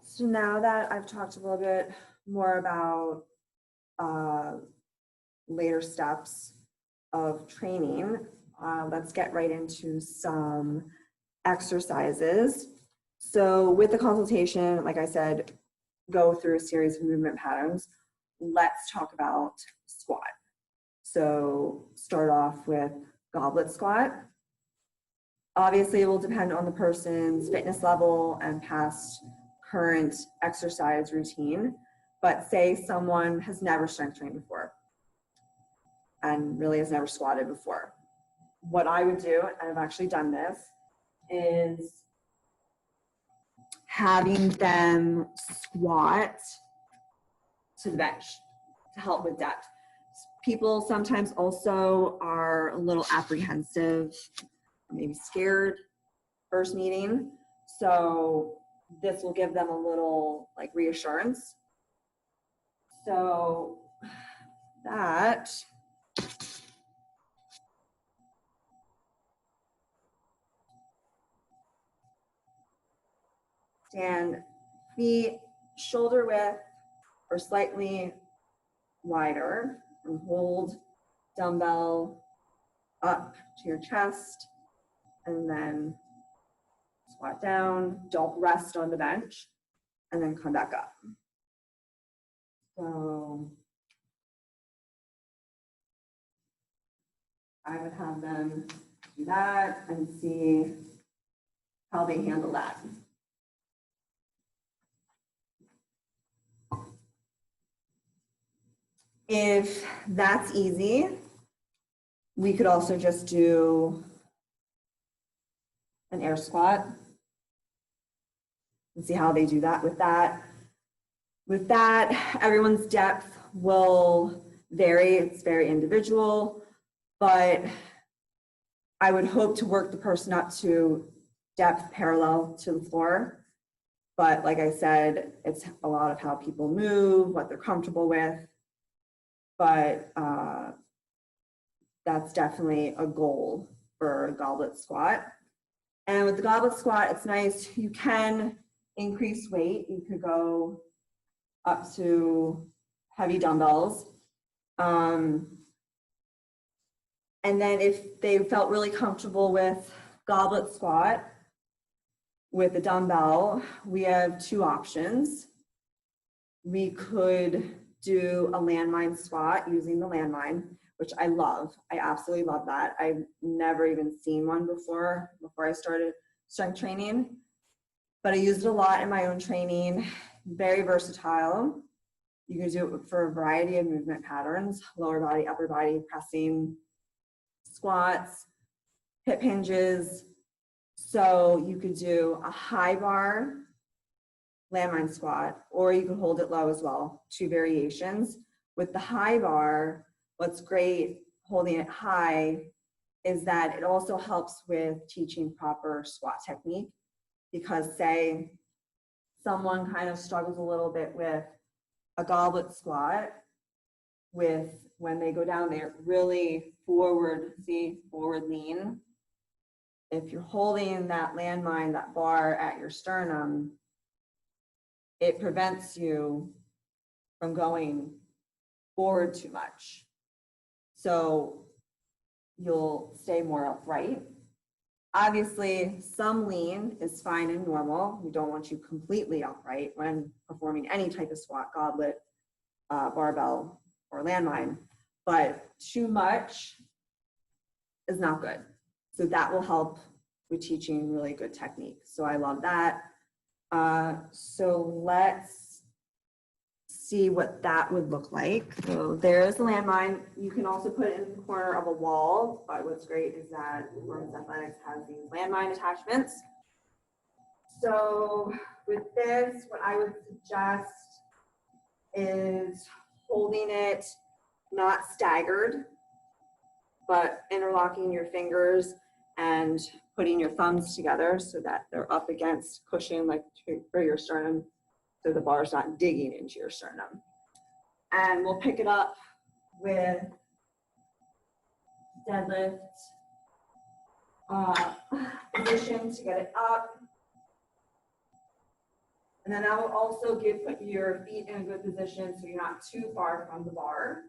So now that I've talked a little bit more about later steps of training, let's get right into some exercises. So with the consultation, like I said, go through a series of movement patterns. Let's talk about squat. So start off with goblet squat. Obviously, it will depend on the person's fitness level and past current exercise routine, but say someone has never strength trained before and really has never squatted before. What I would do, and I've actually done this, is having them squat to the bench to help with depth. People sometimes also are a little apprehensive, maybe scared first meeting. So this will give them a little like reassurance. So that stand feet shoulder width or slightly wider, and hold dumbbell up to your chest, and then squat down. Don't rest on the bench, and then come back up. So I would have them do that and see how they handle that. If that's easy, we could also just do an air squat and see how they do that. With that, everyone's depth will vary. It's very individual, but I would hope to work the person up to depth parallel to the floor. But like I said, it's a lot of how people move, what they're comfortable with. But that's definitely a goal for a goblet squat. And with the goblet squat, it's nice. You can increase weight. You could go up to heavy dumbbells. And then if they felt really comfortable with goblet squat with a dumbbell, we have two options. We could do a landmine squat using the landmine, which I love. I absolutely love that. I've never even seen one before I started strength training, but I used it a lot in my own training. Very versatile. You can do it for a variety of movement patterns: lower body, upper body, pressing, squats, hip hinges. So you could do a high bar landmine squat, or you can hold it low as well. Two variations. With the high bar, what's great holding it high is that it also helps with teaching proper squat technique, because say someone kind of struggles a little bit with a goblet squat, with when they go down there really forward, see, forward lean. If you're holding that landmine, that bar at your sternum, it prevents you from going forward too much. So you'll stay more upright. Obviously, some lean is fine and normal. We don't want you completely upright when performing any type of squat, goblet, barbell, or landmine, but too much is not good. So that will help with teaching really good technique. So I love that. So let's see what that would look like. So there's the landmine. You can also put it in the corner of a wall, but what's great is that Performance Athletics has these landmine attachments. So with this, what I would suggest is holding it not staggered, but interlocking your fingers and putting your thumbs together so that they're up against cushion, like for your sternum, so the bar's not digging into your sternum. And we'll pick it up with deadlift position to get it up, And then that will also put your feet in a good position so you're not too far from the bar.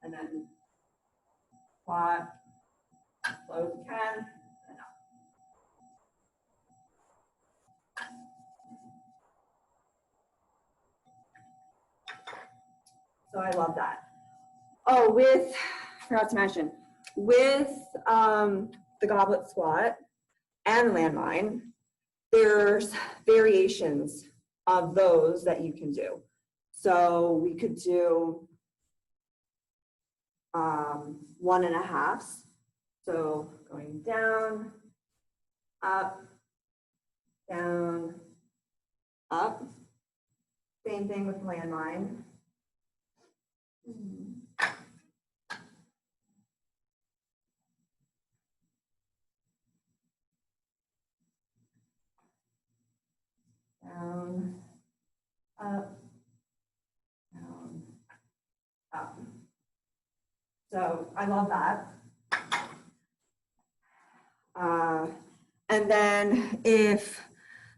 And then squat, slow as you can, and up. So I love that. Oh, I forgot to mention, with the goblet squat and landmine, there's variations of those that you can do. So we could do 1.5s. So going down, up, down, up. Same thing with landmine. Down, up, down, up. So I love that. And then if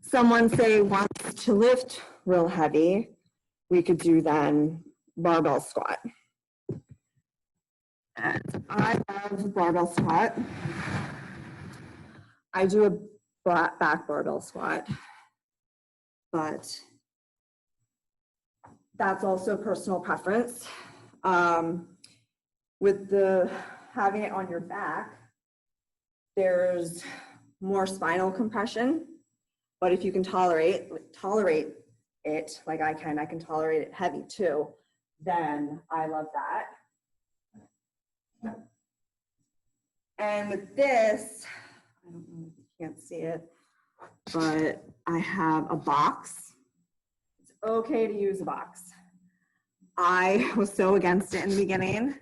someone, say, wants to lift real heavy, we could do then barbell squat. And I love barbell squat. I do a back barbell squat, but that's also personal preference. With having it on your back, there's more spinal compression, but if you can tolerate it, like I can tolerate it heavy too, then I love that. And with this, I don't know if you can't see it, but I have a box. It's okay to use a box. I was so against it in the beginning,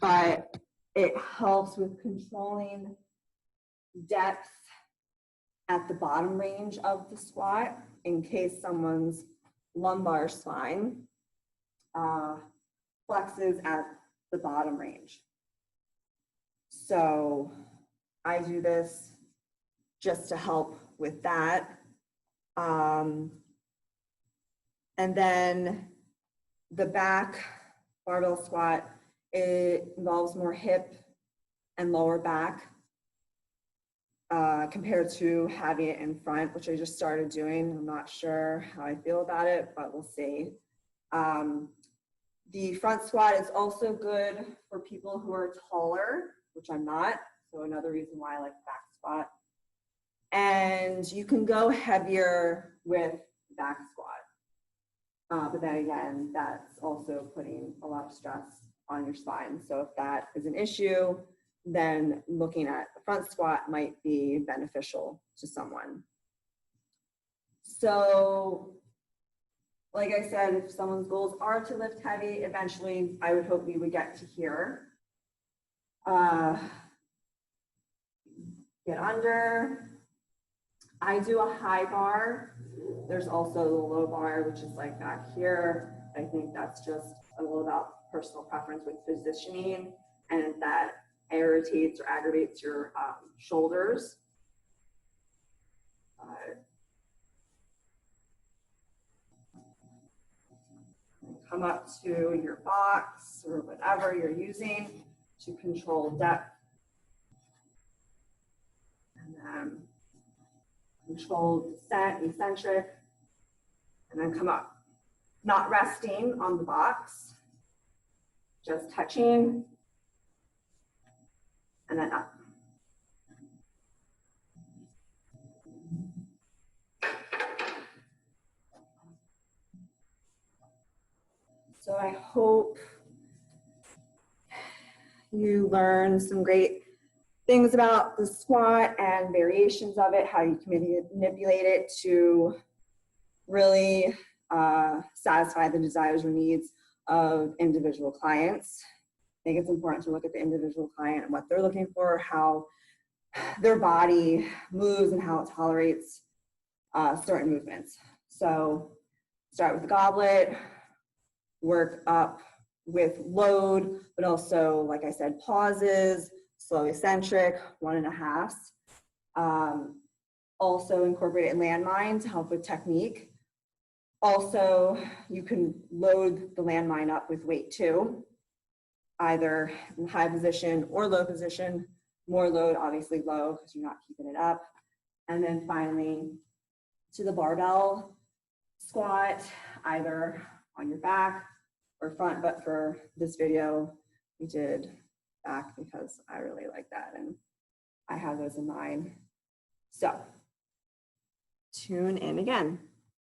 but it helps with controlling depth at the bottom range of the squat in case someone's lumbar spine flexes at the bottom range. So I do this just to help with that. And then the back barbell squat, it involves more hip and lower back compared to having it in front, which I just started doing. I'm not sure how I feel about it, but we'll see. The front squat is also good for people who are taller, which I'm not. So another reason why I like the back squat. And you can go heavier with back squat. But then again, that's also putting a lot of stress on your spine. So if that is an issue, then looking at the front squat might be beneficial to someone. So, like I said, if someone's goals are to lift heavy, eventually I would hope we would get to here. Get under. I do a high bar. There's also the low bar, which is like back here. I think that's just a little about personal preference with positioning, and that irritates or aggravates your shoulders. Come up to your box or whatever you're using to control depth. And then control descent, eccentric, and then come up. Not resting on the box, just touching, and then up. So I hope you learned some great things about the squat and variations of it, how you can manipulate it to really satisfy the desires or needs of individual clients. I think it's important to look at the individual client and what they're looking for, how their body moves and how it tolerates certain movements. So start with the goblet, work up with load, but also, like I said, pauses, slow eccentric, 1.5s. Also incorporate landmine to help with technique. Also, you can load the landmine up with weight too, either in high position or low position. More load, obviously low, because you're not keeping it up. And then finally, to the barbell squat, either on your back or front, but for this video, we did back because I really like that and I have those in mind. So, tune in again.